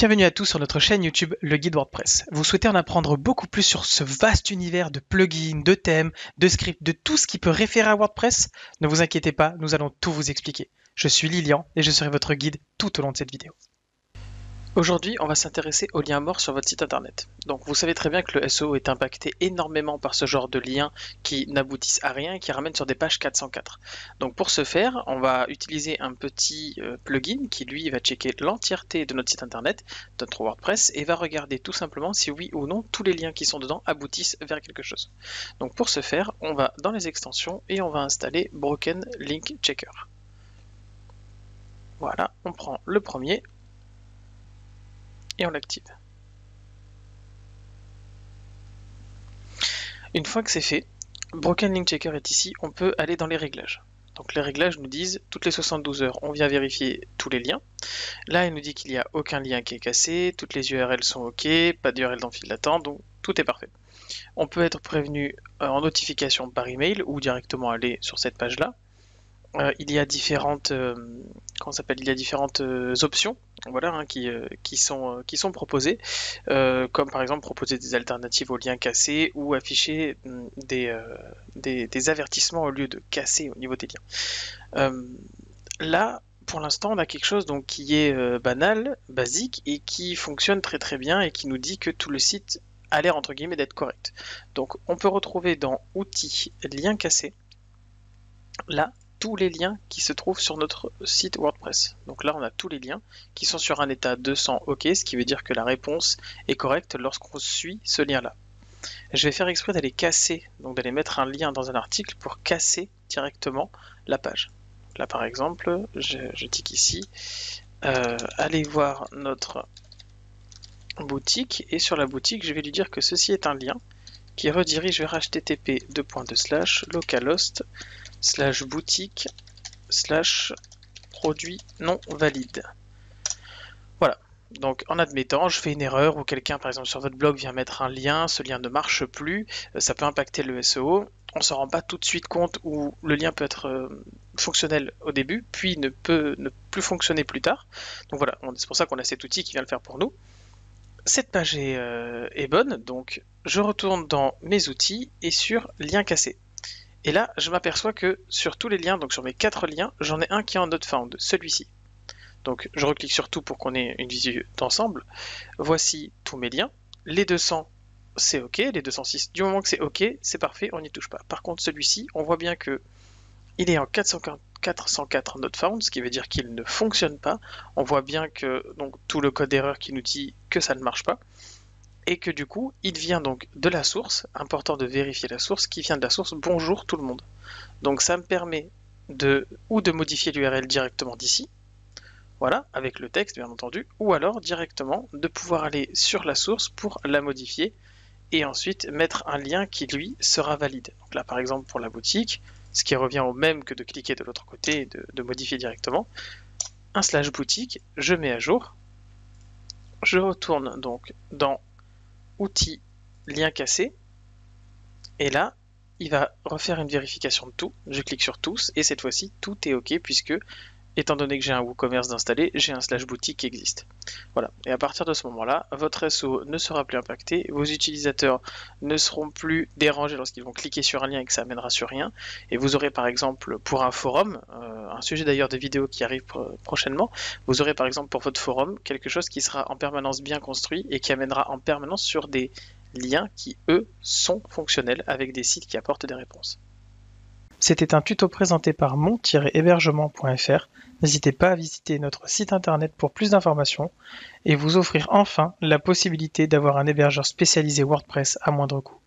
Bienvenue à tous sur notre chaîne YouTube Le Guide WordPress. Vous souhaitez en apprendre beaucoup plus sur ce vaste univers de plugins, de thèmes, de scripts, de tout ce qui peut référer à WordPress? Ne vous inquiétez pas, nous allons tout vous expliquer. Je suis Lilian et je serai votre guide tout au long de cette vidéo. Aujourd'hui, on va s'intéresser aux liens morts sur votre site internet. Donc vous savez très bien que le SEO est impacté énormément par ce genre de liens qui n'aboutissent à rien et qui ramènent sur des pages 404. Donc pour ce faire, on va utiliser un petit plugin qui lui va checker l'entièreté de notre site internet, de notre WordPress, et va regarder tout simplement si oui ou non tous les liens qui sont dedans aboutissent vers quelque chose. Donc pour ce faire, on va dans les extensions et on va installer Broken Link Checker. Voilà, on prend le premier et on l'active. Une fois que c'est fait, Broken Link Checker est ici, on peut aller dans les réglages. Donc les réglages nous disent, toutes les 72 heures, on vient vérifier tous les liens. Là, il nous dit qu'il n'y a aucun lien qui est cassé, toutes les URL sont OK, pas d'URL dans file d'attente, donc tout est parfait. On peut être prévenu en notification par email ou directement aller sur cette page-là. Il y a différentes, options, voilà, hein, qui sont proposées, comme par exemple proposer des alternatives aux liens cassés ou afficher des avertissements au lieu de casser au niveau des liens. Là, pour l'instant, on a quelque chose donc qui est banal, basique et qui fonctionne très très bien et qui nous dit que tout le site a l'air entre guillemets d'être correct. Donc, on peut retrouver dans Outils, liens cassés, là, tous les liens qui se trouvent sur notre site WordPress. Donc là, on a tous les liens qui sont sur un état 200 OK, ce qui veut dire que la réponse est correcte lorsqu'on suit ce lien-là. Je vais faire exprès d'aller casser, donc d'aller mettre un lien dans un article pour casser directement la page. Là, par exemple, je tique ici, allez voir notre boutique, et sur la boutique, je vais lui dire que ceci est un lien qui redirige vers http://localhost/boutique/produit non valide. Voilà. Donc en admettant, je fais une erreur ou quelqu'un par exemple sur votre blog vient mettre un lien, ce lien ne marche plus, ça peut impacter le SEO, on ne s'en rend pas tout de suite compte où le lien peut être fonctionnel au début, puis ne peut ne plus fonctionner plus tard. Donc voilà, c'est pour ça qu'on a cet outil qui vient le faire pour nous. Cette page est bonne, donc je retourne dans mes outils et sur lien cassé. Et là, je m'aperçois que sur tous les liens, donc sur mes 4 liens, j'en ai un qui est en not found, celui-ci. Donc je reclique sur tout pour qu'on ait une visu d'ensemble. Voici tous mes liens. Les 200, c'est OK. Les 206, du moment que c'est OK, c'est parfait, on n'y touche pas. Par contre, celui-ci, on voit bien que il est en 404 not found, ce qui veut dire qu'il ne fonctionne pas. On voit bien que donc tout le code d'erreur qui nous dit que ça ne marche pas. Et que du coup, il vient donc de la source, important de vérifier la source, qui vient de la source bonjour tout le monde. Donc ça me permet de modifier l'URL directement d'ici, voilà, avec le texte bien entendu, ou alors directement de pouvoir aller sur la source pour la modifier et ensuite mettre un lien qui lui sera valide. Donc là par exemple pour la boutique, ce qui revient au même que de cliquer de l'autre côté et de modifier directement, un / boutique, je mets à jour, je retourne donc dans Outils, lien cassé, et là, il va refaire une vérification de tout. Je clique sur tous, et cette fois-ci, tout est OK, puisque, étant donné que j'ai un WooCommerce d'installer, j'ai un / boutique qui existe. Voilà, et à partir de ce moment-là, votre SEO ne sera plus impacté, vos utilisateurs ne seront plus dérangés lorsqu'ils vont cliquer sur un lien et que ça amènera sur rien, et vous aurez par exemple pour un forum, un sujet d'ailleurs de vidéo qui arrive prochainement, vous aurez par exemple pour votre forum quelque chose qui sera en permanence bien construit et qui amènera en permanence sur des liens qui, eux, sont fonctionnels avec des sites qui apportent des réponses. C'était un tuto présenté par mon-hébergement.fr. N'hésitez pas à visiter notre site internet pour plus d'informations et vous offrir enfin la possibilité d'avoir un hébergeur spécialisé WordPress à moindre coût.